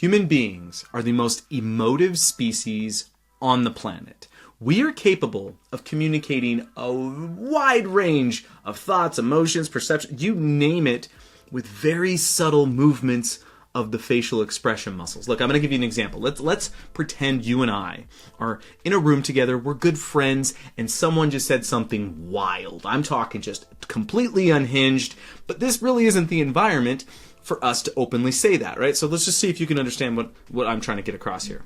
Human beings are the most emotive species on the planet. We are capable of communicating a wide range of thoughts, emotions, perceptions, you name it, with very subtle movements of the facial expression muscles. Look, I'm going to give you an example. Let's pretend you and I are in a room together, we're good friends, and someone just said something wild. I'm talking just completely unhinged, but this really isn't the environment for us to openly say that, right? So let's just see if you can understand what I'm trying to get across here.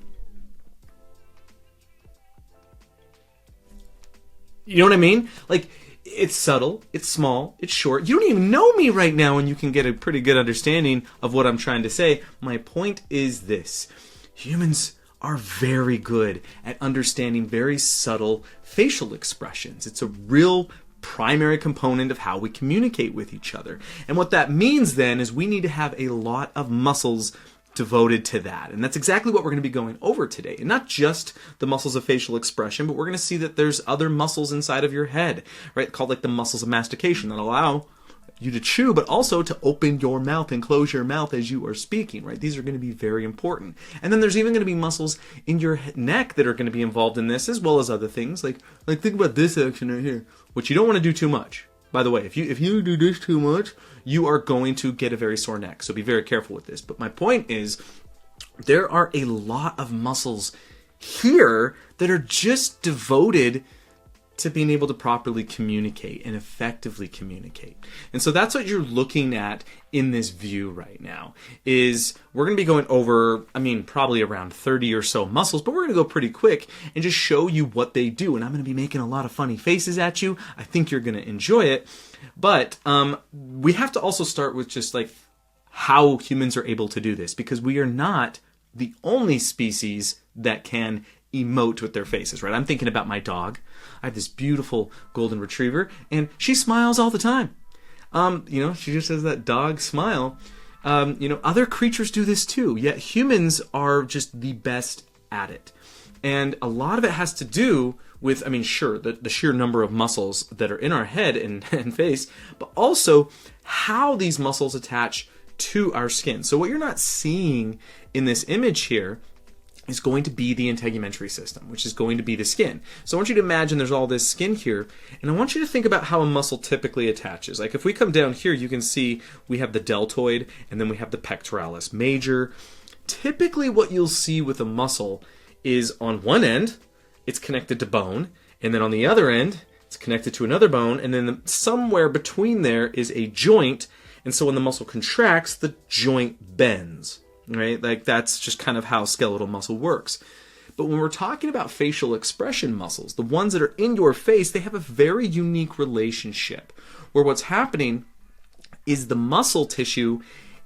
You know what I mean? Like, it's subtle, it's small, it's short. You don't even know me right now, and you can get a pretty good understanding of what I'm trying to say. My point is this. Humans are very good at understanding very subtle facial expressions. It's a real primary component of how we communicate with each other. And what that means then is we need to have a lot of muscles devoted to that. And that's exactly what we're going to be going over today. And not just the muscles of facial expression, but we're going to see that there's other muscles inside of your head, right? Called like the muscles of mastication that allow you to chew, but also to open your mouth and close your mouth as you are speaking, right? These are going to be very important. And then there's even going to be muscles in your neck that are going to be involved in this, as well as other things. Like think about this action right here, which you don't want to do too much. By the way, if you do this too much, you are going to get a very sore neck. So be very careful with this. But my point is, there are a lot of muscles here that are just devoted to being able to properly communicate and effectively communicate. And so that's what you're looking at in this view right now, is we're going to be going over, probably around 30 or so muscles, but we're going to go pretty quick and just show you what they do. And I'm going to be making a lot of funny faces at you. I think you're going to enjoy it. But we have to also start with just like how humans are able to do this, because we are not the only species that can emote with their faces, right? I'm thinking about my dog. I have this beautiful golden retriever, and she smiles all the time. She just has that dog smile. Other creatures do this too, yet humans are just the best at it. And a lot of it has to do with, the sheer number of muscles that are in our head and face, but also how these muscles attach to our skin. So what you're not seeing in this image here is going to be the integumentary system, which is going to be the skin. So I want you to imagine there's all this skin here, and I want you to think about how a muscle typically attaches. Like if we come down here, you can see we have the deltoid, and then we have the pectoralis major. Typically what you'll see with a muscle is on one end, it's connected to bone, and then on the other end, it's connected to another bone, and then somewhere between there is a joint, and so when the muscle contracts, the joint bends. Right? Like that's just kind of how skeletal muscle works. But when we're talking about facial expression muscles, the ones that are in your face, they have a very unique relationship where what's happening is the muscle tissue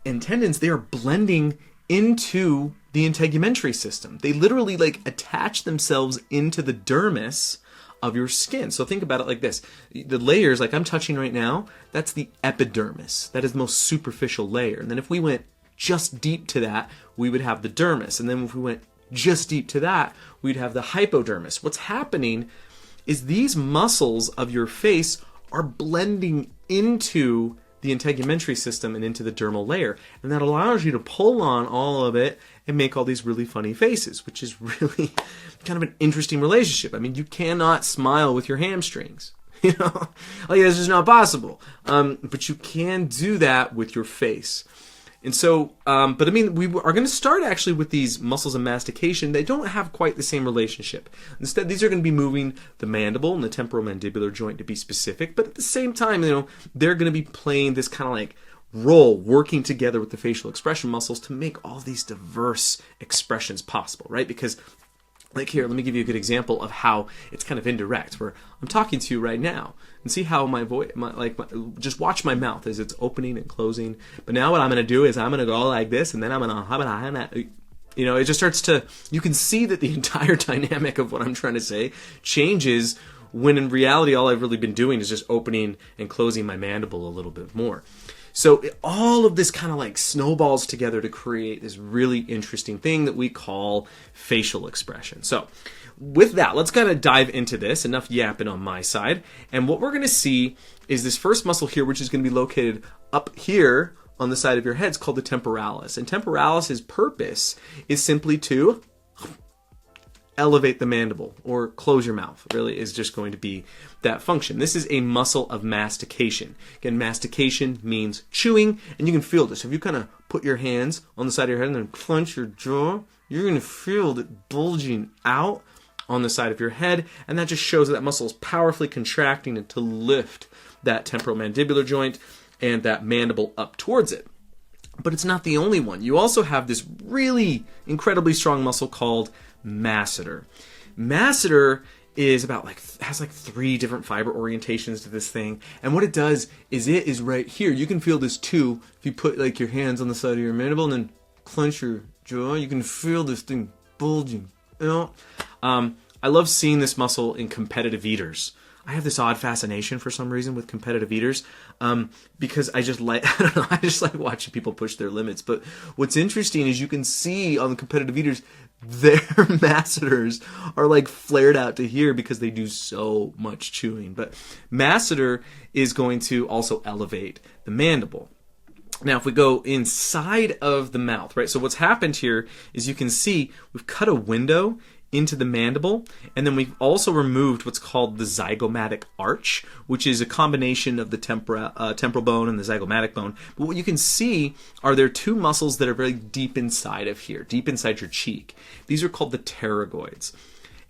and tendons, they are blending into the integumentary system. They literally attach themselves into the dermis of your skin. So think about it like this. The layers like I'm touching right now, that's the epidermis. That is the most superficial layer. And then if we went just deep to that, we would have the dermis. And then if we went just deep to that, we'd have the hypodermis. What's happening is these muscles of your face are blending into the integumentary system and into the dermal layer. And that allows you to pull on all of it and make all these really funny faces, which is really kind of an interesting relationship. You cannot smile with your hamstrings. That's just not possible. But you can do that with your face. And so, we are going to start actually with these muscles of mastication. They don't have quite the same relationship. Instead, these are going to be moving the mandible and the temporomandibular joint to be specific. But at the same time, they're going to be playing this kind of like role, working together with the facial expression muscles to make all these diverse expressions possible, right? Because like here, let me give you a good example of how it's kind of indirect, where I'm talking to you right now, and see how my voice, just watch my mouth as it's opening and closing. But now what I'm going to do is I'm going to go like this, and then I'm going to, it just starts to, you can see that the entire dynamic of what I'm trying to say changes when in reality all I've really been doing is just opening and closing my mandible a little bit more. So all of this kind of like snowballs together to create this really interesting thing that we call facial expression. So with that, let's kind of dive into this. Enough yapping on my side. And what we're going to see is this first muscle here, which is going to be located up here on the side of your head is called the temporalis. And temporalis's purpose is simply to elevate the mandible, or close your mouth, really is just going to be that function. This is a muscle of mastication. Again, mastication means chewing, and you can feel this. If you kind of put your hands on the side of your head and then clench your jaw, you're going to feel it bulging out on the side of your head, and that just shows that muscle is powerfully contracting to lift that temporomandibular joint and that mandible up towards it. But it's not the only one. You also have this really incredibly strong muscle called masseter. Masseter is has 3 different fiber orientations to this thing, and what it does is it is right here. You can feel this too if you put your hands on the side of your mandible and then clench your jaw. You can feel this thing bulging. I love seeing this muscle in competitive eaters. I have this odd fascination for some reason with competitive eaters, because I just like I just like watching people push their limits. But what's interesting is you can see on the competitive eaters, their masseters are flared out to here because they do so much chewing. But masseter is going to also elevate the mandible. Now, if we go inside of the mouth, right? So what's happened here is you can see we've cut a window into the mandible, and then we've also removed what's called the zygomatic arch, which is a combination of the temporal bone and the zygomatic bone. But what you can see are there 2 muscles that are very deep inside of here, deep inside your cheek. These are called the pterygoids.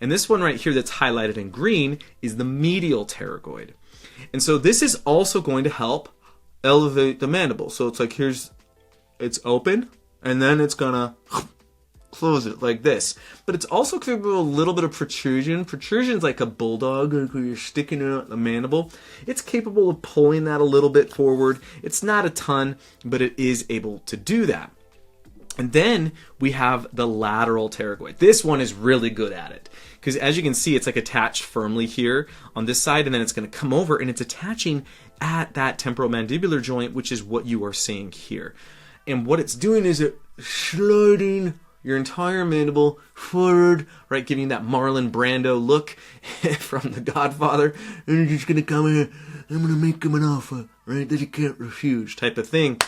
And this one right here that's highlighted in green is the medial pterygoid. And so this is also going to help elevate the mandible. So it's it's open, and then it's gonna close it like this. But it's also capable of a little bit of protrusion. Protrusion's like a bulldog, where you're sticking out the mandible. It's capable of pulling that a little bit forward. It's not a ton, but it is able to do that. And then we have the lateral pterygoid. This one is really good at it, because as you can see, it's attached firmly here on this side, and then it's going to come over, and it's attaching at that temporomandibular joint, which is what you are seeing here. And what it's doing is it sliding your entire mandible forward, right, giving you that Marlon Brando look from The Godfather. And you're just going to come in, I'm going to make him an offer, right, that he can't refuse, type of thing.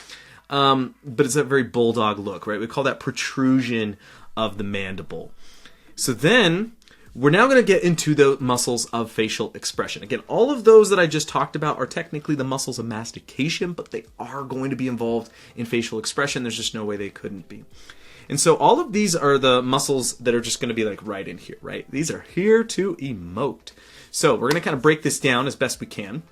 But it's a very bulldog look, right? We call that protrusion of the mandible. So then we're now going to get into the muscles of facial expression. Again, all of those that I just talked about are technically the muscles of mastication, but they are going to be involved in facial expression. There's just no way they couldn't be. And so all of these are the muscles that are just going to be right in here, right? These are here to emote. So we're going to kind of break this down as best we can.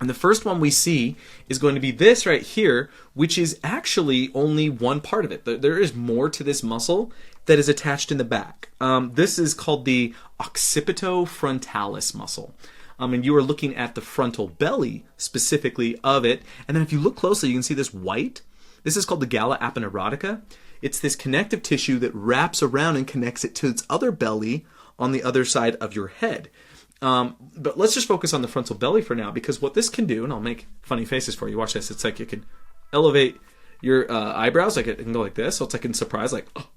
And the first one we see is going to be this right here, which is actually only one part of it. There is more to this muscle that is attached in the back. This is called the occipitofrontalis muscle. And you are looking at the frontal belly specifically of it. And then if you look closely, you can see this white. This is called the galla aponeurotica. It's this connective tissue that wraps around and connects it to its other belly on the other side of your head. But let's just focus on the frontal belly for now, because what this can do, and I'll make funny faces for you. Watch this. It's it can elevate your eyebrows. It can go like this. So it's in surprise, oh,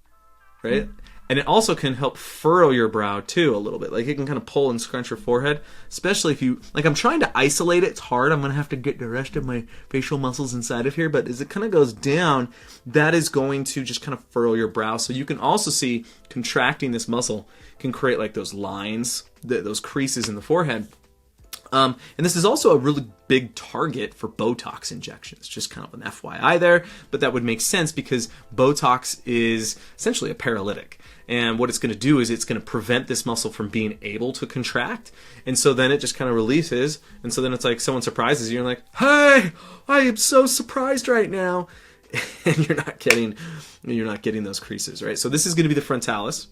right? And it also can help furrow your brow too a little bit. It can kind of pull and scrunch your forehead, especially if you, I'm trying to isolate it. It's hard. I'm going to have to get the rest of my facial muscles inside of here. But as it kind of goes down, that is going to just kind of furrow your brow. So you can also see contracting this muscle can create those lines, those creases in the forehead. And this is also a really big target for Botox injections. Just kind of an FYI there, but that would make sense because Botox is essentially a paralytic. And what it's going to do is it's going to prevent this muscle from being able to contract. And so then it just kind of releases. And so then it's someone surprises you and you're hey, I am so surprised right now. And you're not getting those creases, right? So this is going to be the frontalis.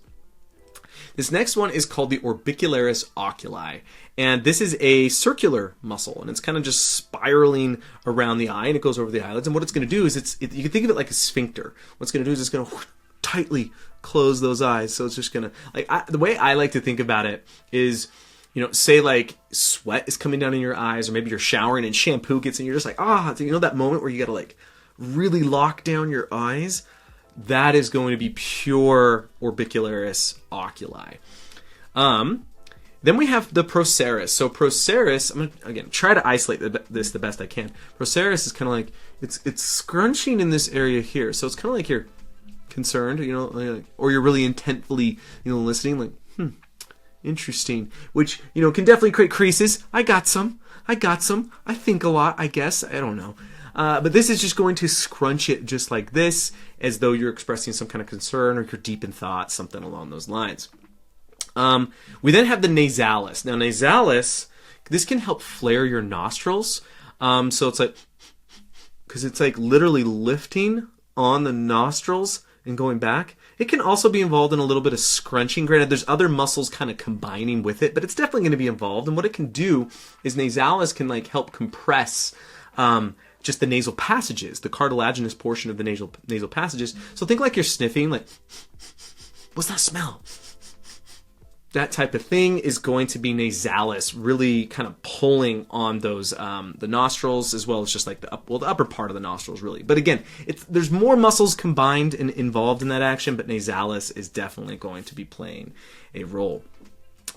This next one is called the orbicularis oculi, and this is a circular muscle, and it's kind of just spiraling around the eye, and it goes over the eyelids. And what it's going to do is you can think of it like a sphincter. What it's going to do is it's going to tightly close those eyes. So it's just going to the way I like to think about it is, say sweat is coming down in your eyes, or maybe you're showering and shampoo gets in, you're just that moment where you got to really lock down your eyes. That is going to be pure orbicularis oculi. Then we have the procerus. So procerus, I'm going to, again, try to isolate this the best I can. Procerus is kind of like, it's scrunching in this area here. So it's kind of like you're concerned, or you're really intentfully, listening, like, interesting. Which, can definitely create creases. I got some. I think a lot, I guess. I don't know. But this is just going to scrunch it just like this, as though you're expressing some kind of concern or you're deep in thought, something along those lines. We then have the nasalis. Now, nasalis, this can help flare your nostrils. So it's like, because it's like literally lifting on the nostrils and going back. It can also be involved in a little bit of scrunching. Granted, there's other muscles kind of combining with it, but it's definitely going to be involved. And what it can do is nasalis can like help compress just the nasal passages, the cartilaginous portion of the nasal passages. So think like you're sniffing, like, what's that smell? That type of thing is going to be nasalis, really kind of pulling on those the nostrils, as well as just like the upper part of the nostrils, really. But again, there's more muscles combined and involved in that action, but nasalis is definitely going to be playing a role.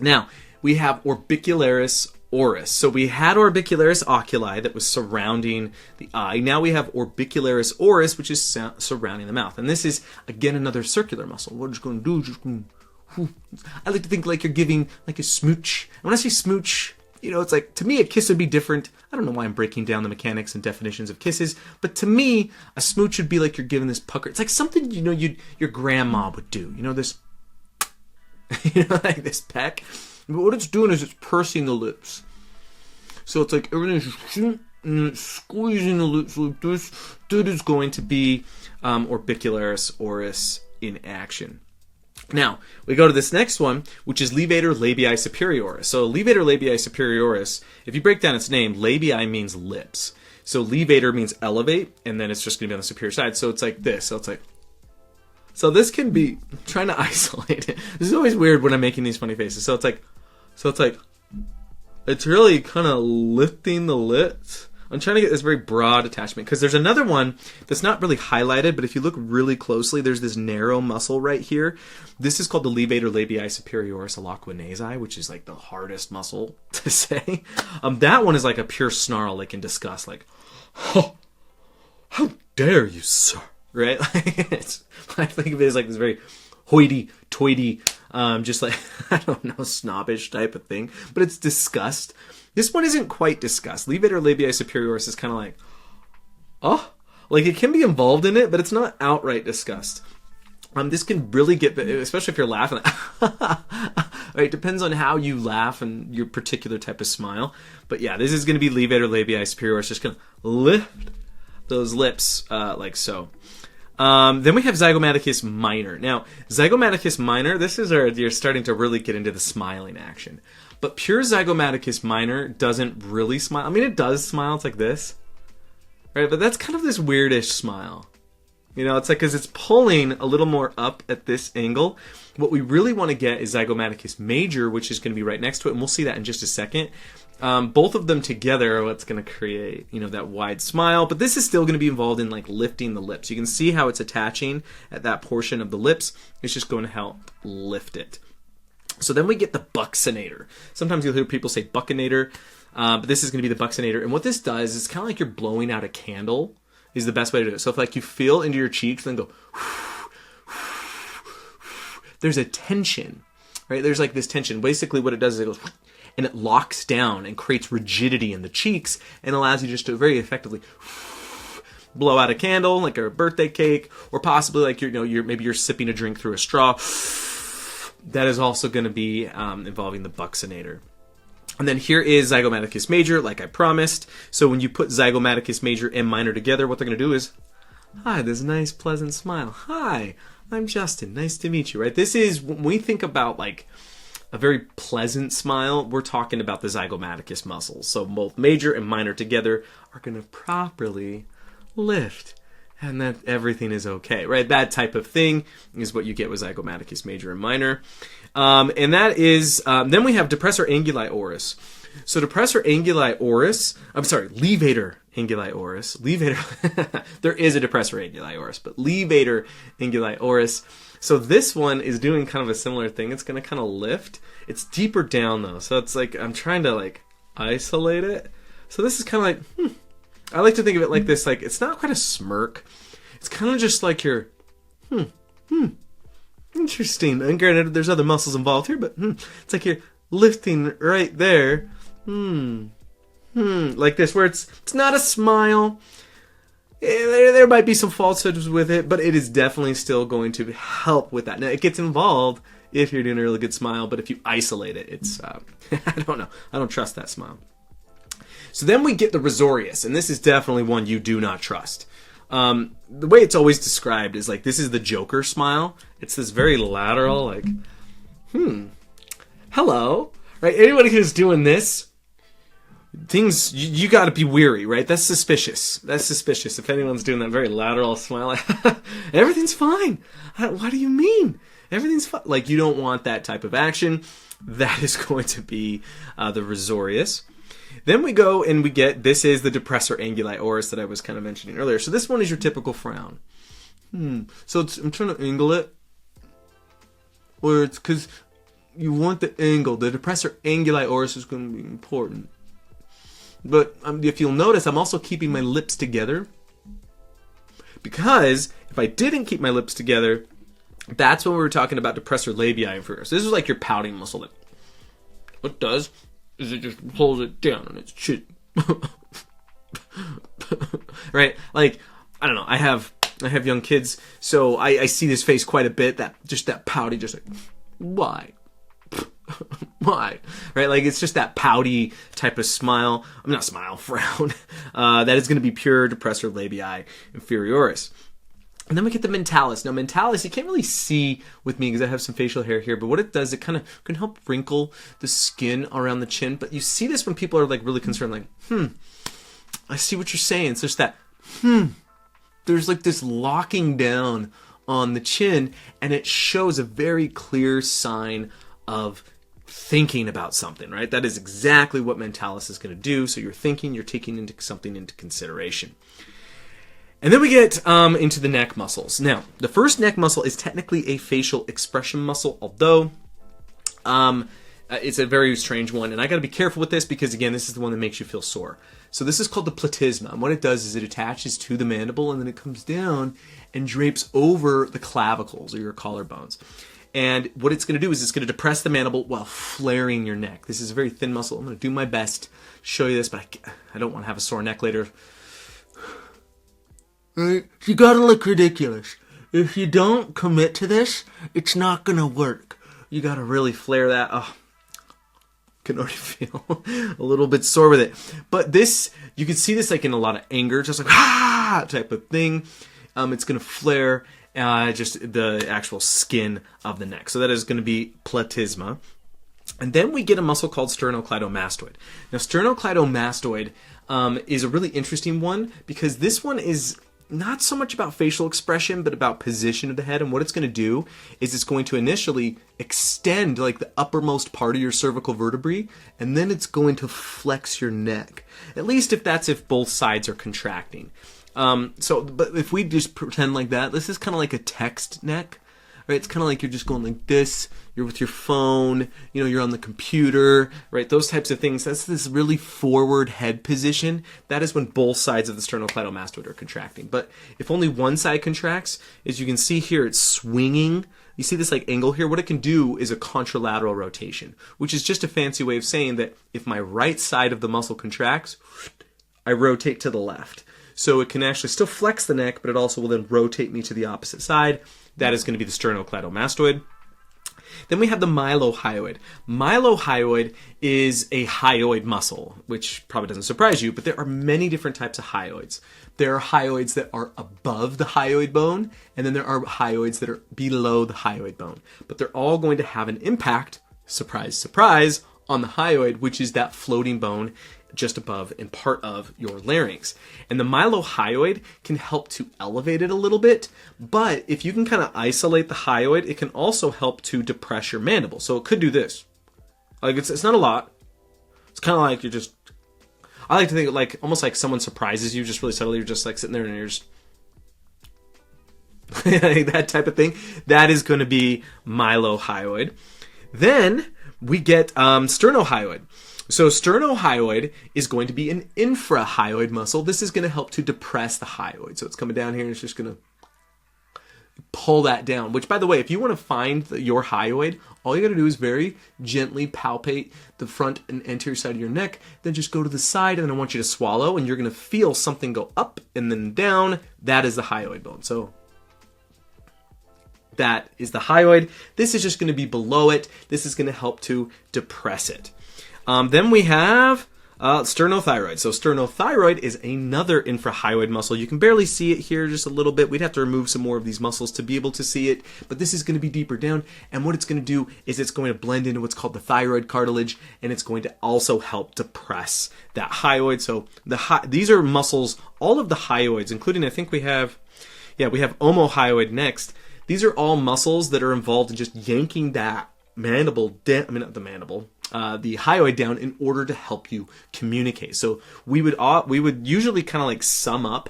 Now, we have orbicularis oris. So we had orbicularis oculi that was surrounding the eye. Now we have orbicularis oris, which is surrounding the mouth. And this is, again, another circular muscle. What it's going to do is just going to... I like to think like you're giving like a smooch. And when I say smooch, it's like, to me, a kiss would be different. I don't know why I'm breaking down the mechanics and definitions of kisses, but to me, a smooch would be like you're giving this pucker. It's like something, your grandma would do. This, like this peck. But what it's doing is it's pursing the lips. So it's like everything's just squeezing the lips like this. That is going to be orbicularis oris in action. Now, we go to this next one, which is levator labii superioris. So levator labii superioris, if you break down its name, labii means lips. So levator means elevate, and then it's just going to be on the superior side. So it's like this. So it's like... So this can be... I'm trying to isolate it. This is always weird when I'm making these funny faces. So it's like... It's really kind of lifting the lips. I'm trying to get this very broad attachment, because there's another one that's not really highlighted, but if you look really closely, there's this narrow muscle right here. This is called the levator labii superioris alaquinasi, which is like the hardest muscle to say. That one is like a pure snarl, like in disgust, like, oh, how dare you, sir? Right? I think of it as like this very hoity-toity, just like, I don't know, snobbish type of thing, but it's disgust. This one isn't quite disgust. Levator labii superioris is kind of like, oh, like it can be involved in it, but it's not outright disgust. This can really get, especially if you're laughing. Right, depends on how you laugh and your particular type of smile. But yeah, this is going to be levator labii superioris, just going to lift those lips like so. Then we have zygomaticus minor. Now, zygomaticus minor, this is where you're starting to really get into the smiling action. But pure zygomaticus minor doesn't really smile. I mean, it does smile. It's like this. Right? But that's kind of this weirdish smile. It's like, because it's pulling a little more up at this angle. What we really want to get is zygomaticus major, which is going to be right next to it. And we'll see that in just a second. Both of them together are what's going to create, that wide smile. But this is still going to be involved in like lifting the lips. You can see how it's attaching at that portion of the lips. It's just going to help lift it. So then we get the buccinator. Sometimes you'll hear people say buccinator, but this is going to be the buccinator. And what this does is kind of like you're blowing out a candle is the best way to do it. So if like you feel into your cheeks and then go, there's a tension, right? There's like this tension. Basically what it does is it goes, and it locks down and creates rigidity in the cheeks and allows you just to very effectively blow out a candle, like a birthday cake, or possibly like maybe you're sipping a drink through a straw. That is also going to be involving the buccinator. And then here is zygomaticus major, like I promised. So when you put zygomaticus major and minor together, what they're going to do is, hi, this nice, pleasant smile. Hi, I'm Justin. Nice to meet you, right? This is, when we think about like a very pleasant smile, we're talking about the zygomaticus muscles. So both major and minor together are going to properly lift, and that everything is okay, right? That type of thing is what you get with zygomaticus major and minor. And that is, then we have depressor anguli oris. So depressor anguli oris, levator anguli oris. Levator, there is a depressor anguli oris, but levator anguli oris. So this one is doing kind of a similar thing. It's going to kind of lift. It's deeper down though. So it's like I'm trying to like isolate it. So this is kind of like, I like to think of it like this. Like it's not quite a smirk. It's kind of just like your, interesting. And granted, there's other muscles involved here, but it's like you're lifting right there. Like this, where it's not a smile. There might be some falsehoods with it, but it is definitely still going to help with that. Now, it gets involved if you're doing a really good smile, but if you isolate it, it's, I don't know. I don't trust that smile. So then we get the risorius, and this is definitely one you do not trust. The way it's always described is like, this is the Joker smile. It's this very lateral, like, hello, right? Anybody who's doing this, things you got to be weary, right? That's suspicious. If anyone's doing that very lateral smile, everything's fine. What do you mean? Everything's fine. Like you don't want that type of action. That is going to be the risorius. Then we go and we get, this is the depressor anguli oris that I was kind of mentioning earlier. So this one is your typical frown. So I'm trying to angle it, or it's because you want the angle. The depressor anguli oris is going to be important. But if you'll notice, I'm also keeping my lips together. Because if I didn't keep my lips together, that's when we were talking about depressor labii inferior. So this is like your pouting muscle. What it does is it just pulls it down on its chin. Right? Like, I don't know. I have young kids, so I see this face quite a bit. That pouty, just like, why? Why? Right? Like it's just that pouty type of smile. I'm not smile, frown. That is going to be pure depressor labii inferioris. And then we get the mentalis. Now mentalis, you can't really see with me because I have some facial hair here, but what it does, it kind of can help wrinkle the skin around the chin. But you see this when people are like really concerned, like, I see what you're saying. It's just that, there's like this locking down on the chin, and it shows a very clear sign of thinking about something, right? That is exactly what mentalis is going to do. So you're thinking, you're taking something into consideration. And then we get into the neck muscles. Now, the first neck muscle is technically a facial expression muscle, although it's a very strange one. And I got to be careful with this because, again, this is the one that makes you feel sore. So this is called the platysma. And what it does is it attaches to the mandible, and then it comes down and drapes over the clavicles or your collarbones. And what it's going to do is it's going to depress the mandible while flaring your neck. This is a very thin muscle. I'm going to do my best to show you this, but I don't want to have a sore neck later. You got to look ridiculous. If you don't commit to this, it's not going to work. You got to really flare that. Oh, I can already feel a little bit sore with it. But this, you can see this like in a lot of anger, just like type of thing. It's going to flare just the actual skin of the neck. So that is going to be platysma. And then we get a muscle called sternocleidomastoid. Now, sternocleidomastoid is a really interesting one because this one is not so much about facial expression, but about position of the head. And what it's going to do is it's going to initially extend like the uppermost part of your cervical vertebrae, and then it's going to flex your neck. At least if both sides are contracting. But if we just pretend like that, this is kind of like a text neck, right? It's kind of like you're just going like this, you're with your phone, you're on the computer, right? Those types of things. That's this really forward head position. That is when both sides of the sternocleidomastoid are contracting. But if only one side contracts, as you can see here, it's swinging. You see this like angle here? What it can do is a contralateral rotation, which is just a fancy way of saying that if my right side of the muscle contracts, I rotate to the left. So it can actually still flex the neck, but it also will then rotate me to the opposite side. That is going to be the sternocleidomastoid. Then we have the mylohyoid. Mylohyoid is a hyoid muscle, which probably doesn't surprise you, but there are many different types of hyoids. There are hyoids that are above the hyoid bone, and then there are hyoids that are below the hyoid bone. But they're all going to have an impact, surprise, surprise, on the hyoid, which is that floating bone just above and part of your larynx. And the mylohyoid can help to elevate it a little bit, but if you can kind of isolate the hyoid, it can also help to depress your mandible. So it could do this. Like it's not a lot. It's kind of like I like to think like almost like someone surprises you just really subtly. You're just like sitting there and you're just that type of thing. That is going to be mylohyoid. Then we get sternohyoid. So sternohyoid is going to be an infrahyoid muscle. This is going to help to depress the hyoid. So it's coming down here and it's just going to pull that down. Which, by the way, if you want to find your hyoid, all you got to do is very gently palpate the front and anterior side of your neck. Then just go to the side, and then I want you to swallow, and you're going to feel something go up and then down. That is the hyoid bone. So that is the hyoid. This is just going to be below it. This is going to help to depress it. Then we have sternothyroid. So sternothyroid is another infrahyoid muscle. You can barely see it here just a little bit. We'd have to remove some more of these muscles to be able to see it, but this is going to be deeper down, and what it's going to do is it's going to blend into what's called the thyroid cartilage, and it's going to also help depress that hyoid. So these are muscles, all of the hyoids, including, I think we have omohyoid next. These are all muscles that are involved in just yanking that mandible down, the hyoid down in order to help you communicate. So we would usually kind of like sum up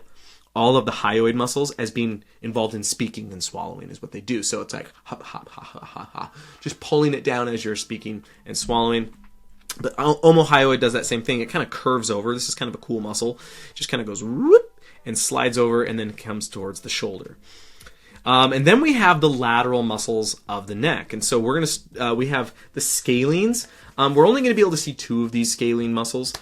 all of the hyoid muscles as being involved in speaking and swallowing is what they do. So it's like ha ha ha ha ha ha, just pulling it down as you're speaking and swallowing. But omohyoid does that same thing. It kind of curves over. This is kind of a cool muscle. It just kind of goes whoop and slides over and then comes towards the shoulder. And then we have the lateral muscles of the neck. And so we have the scalenes. We're only going to be able to see two of these scalene muscles.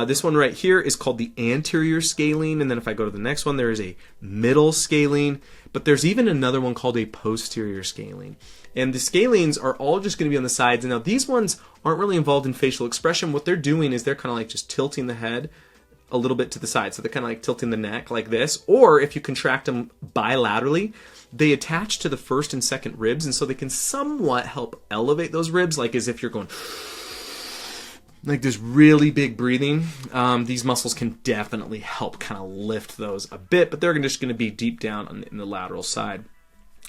This one right here is called the anterior scalene. And then if I go to the next one, there is a middle scalene. But there's even another one called a posterior scalene. And the scalenes are all just going to be on the sides. And now these ones aren't really involved in facial expression. What they're doing is they're kind of like just tilting the head a little bit to the side. So they're kind of like tilting the neck like this. Or if you contract them bilaterally, they attach to the first and second ribs, and so they can somewhat help elevate those ribs, like as if you're going like this really big breathing. These muscles can definitely help kind of lift those a bit, but they're just going to be deep down in the lateral side.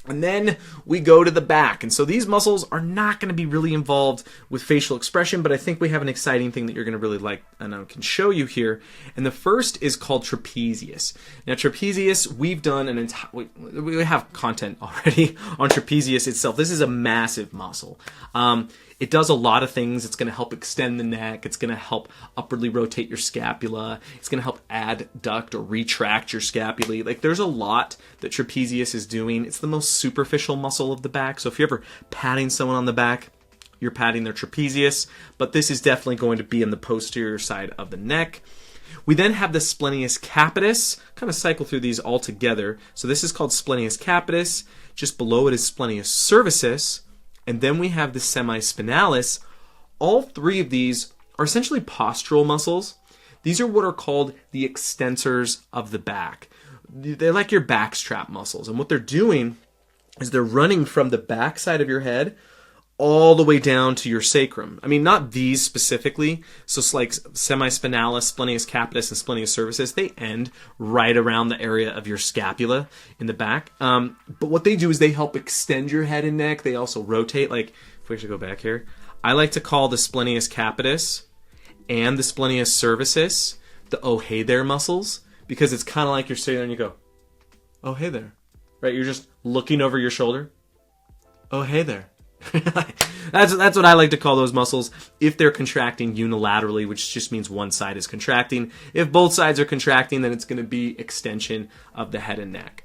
And then we go to the back. And so these muscles are not going to be really involved with facial expression, but I think we have an exciting thing that you're going to really like, and I can show you here. And the first is called trapezius. Now, trapezius, we've done an entire, we have content already on trapezius itself. This is a massive muscle. It does a lot of things. It's going to help extend the neck. It's going to help upwardly rotate your scapula. It's going to help adduct or retract your scapulae. Like, there's a lot that trapezius is doing. It's the most superficial muscle of the back. So if you're ever patting someone on the back, you're patting their trapezius. But this is definitely going to be in the posterior side of the neck. We then have the splenius capitis. Kind of cycle through these all together. So this is called splenius capitis. Just below it is splenius cervicis. And then we have the semispinalis. All three of these are essentially postural muscles. These are what are called the extensors of the back. They're like your backstrap muscles. And what they're doing is they're running from the back side of your head all the way down to your sacrum. I mean, not these specifically. So it's like semispinalis, splenius capitis, and splenius cervicis. They end right around the area of your scapula in the back. But what they do is they help extend your head and neck. They also rotate. Like, if we actually go back here, I like to call the splenius capitis and the splenius cervicis the oh hey there muscles, because it's kind of like you're sitting there and you go, oh hey there, right? You're just looking over your shoulder. Oh hey there. That's what I like to call those muscles if they're contracting unilaterally, which just means one side is contracting. If both sides are contracting, then it's going to be extension of the head and neck.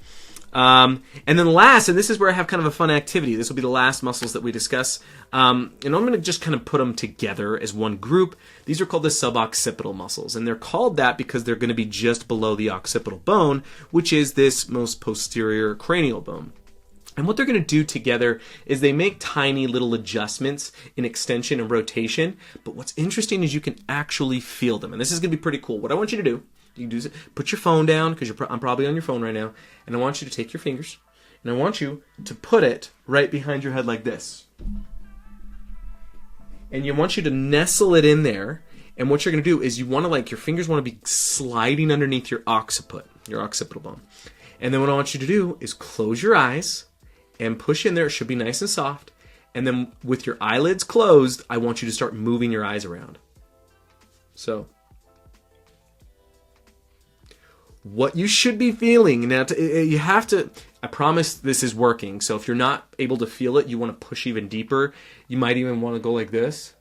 And then last, and this is where I have kind of a fun activity. This will be the last muscles that we discuss. And I'm going to just kind of put them together as one group. These are called the suboccipital muscles. And they're called that because they're going to be just below the occipital bone, which is this most posterior cranial bone. And what they're going to do together is they make tiny little adjustments in extension and rotation. But what's interesting is you can actually feel them. And this is going to be pretty cool. What I want you to do, put your phone down, because I'm probably on your phone right now. And I want you to take your fingers, and I want you to put it right behind your head like this. And you want you to nestle it in there. And what you're going to do is you want to, like, your fingers want to be sliding underneath your occiput, your occipital bone. And then what I want you to do is close your eyes and push in there. It should be nice and soft. And then with your eyelids closed, I want you to start moving your eyes around. So what you should be feeling. Now, you have to, I promise this is working. So if you're not able to feel it, you want to push even deeper. You might even want to go like this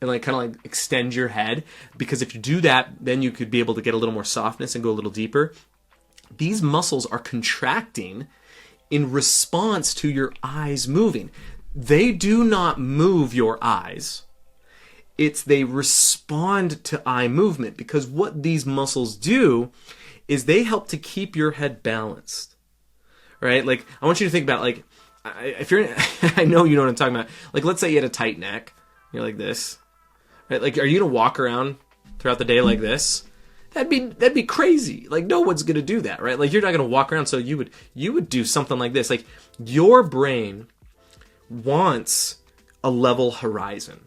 and like kind of like extend your head, because if you do that, then you could be able to get a little more softness and go a little deeper. These muscles are contracting in response to your eyes moving. They do not move your eyes. They respond to eye movement, because what these muscles do is they help to keep your head balanced, right? Like, I want you to think about, like, if you're, I know you know what I'm talking about. Like, let's say you had a tight neck. You're like this, right? Like, are you going to walk around throughout the day like this? That'd be crazy. Like, no one's going to do that, right? Like, you're not going to walk around. So you would do something like this. Like, your brain wants a level horizon.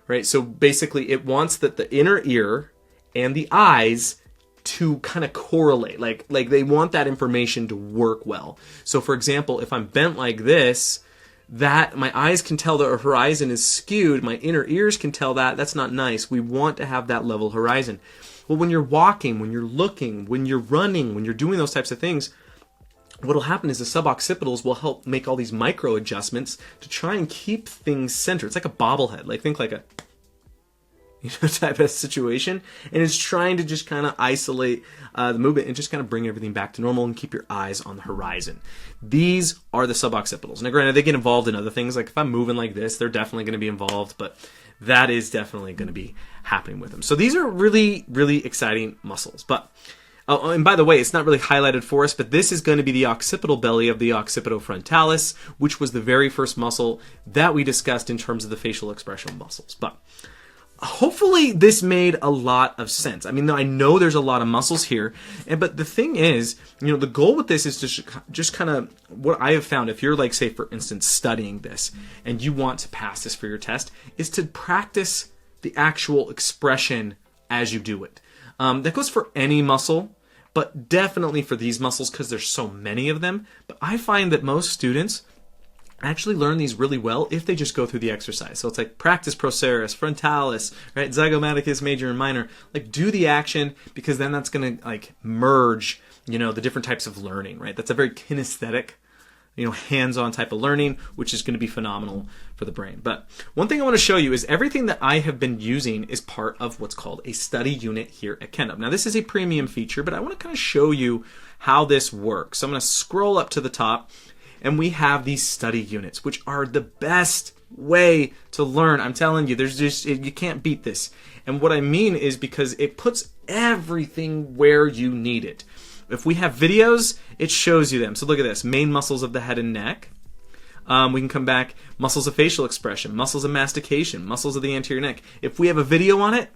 Right? So basically it wants that the inner ear and the eyes to kind of correlate. Like they want that information to work well. So for example, if I'm bent like this, that my eyes can tell the horizon is skewed. My inner ears can tell that. That's not nice. We want to have that level horizon. Well, when you're walking, when you're looking, when you're running, when you're doing those types of things, what'll happen is the suboccipitals will help make all these micro adjustments to try and keep things centered. It's like a bobblehead. Like, think like a type of situation, and it's trying to just kind of isolate the movement and just kind of bring everything back to normal and keep your eyes on the horizon. These are the suboccipitals. Now, granted, they get involved in other things. Like if I'm moving like this, they're definitely going to be involved, but that is definitely going to be happening with them. So these are really, really exciting muscles. But and by the way, it's not really highlighted for us, but this is going to be the occipital belly of the occipitofrontalis, which was the very first muscle that we discussed in terms of the facial expression muscles. But hopefully this made a lot of sense. I mean, I know there's a lot of muscles here, but the thing is, the goal with this is to just kind of, what I have found, if you're like, say, for instance, studying this and you want to pass this for your test, is to practice the actual expression as you do it. That goes for any muscle, but definitely for these muscles because there's so many of them. But I find that most students actually learn these really well if they just go through the exercise. So it's like practice procerus, frontalis, right? Zygomaticus major and minor. Like, do the action, because then that's going to like merge, the different types of learning, right? That's a very kinesthetic, hands-on type of learning, which is going to be phenomenal for the brain. But one thing I want to show you is everything that I have been using is part of what's called a study unit here at Kendall. Now, this is a premium feature, but I want to kind of show you how this works. So I'm going to scroll up to the top, and we have these study units, which are the best way to learn. I'm telling you, you can't beat this. And what I mean is because it puts everything where you need it. If we have videos, it shows you them. So look at this, main muscles of the head and neck. We can come back, muscles of facial expression, muscles of mastication, muscles of the anterior neck. If we have a video on it,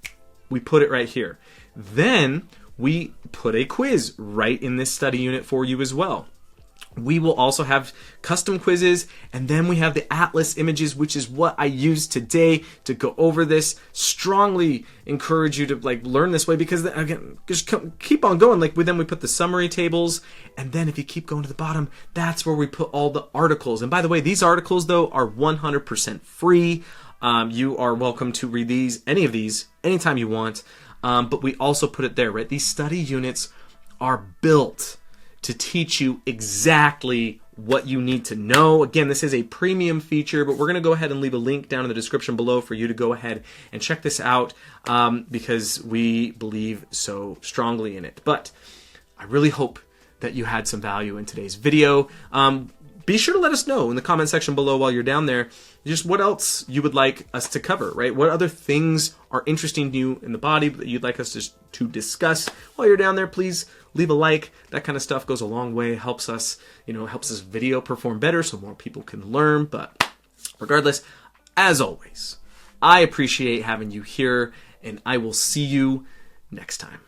we put it right here. Then we put a quiz right in this study unit for you as well. We will also have custom quizzes, and then we have the atlas images, which is what I use today to go over this. Strongly encourage you to learn this way, because again, just keep on going. Then we put the summary tables, and then if you keep going to the bottom, that's where we put all the articles. And by the way, these articles though are 100% free. You are welcome to read any of these anytime you want. But we also put it there, right? These study units are built to teach you exactly what you need to know. Again, this is a premium feature, but we're going to go ahead and leave a link down in the description below for you to go ahead and check this out, because we believe so strongly in it. But I really hope that you had some value in today's video. Be sure to let us know in the comment section below while you're down there just what else you would like us to cover, right? What other things are interesting to you in the body that you'd like us to discuss while you're down there. Please leave a like. That kind of stuff goes a long way, helps us, helps this video perform better so more people can learn. But regardless, as always, I appreciate having you here, and I will see you next time.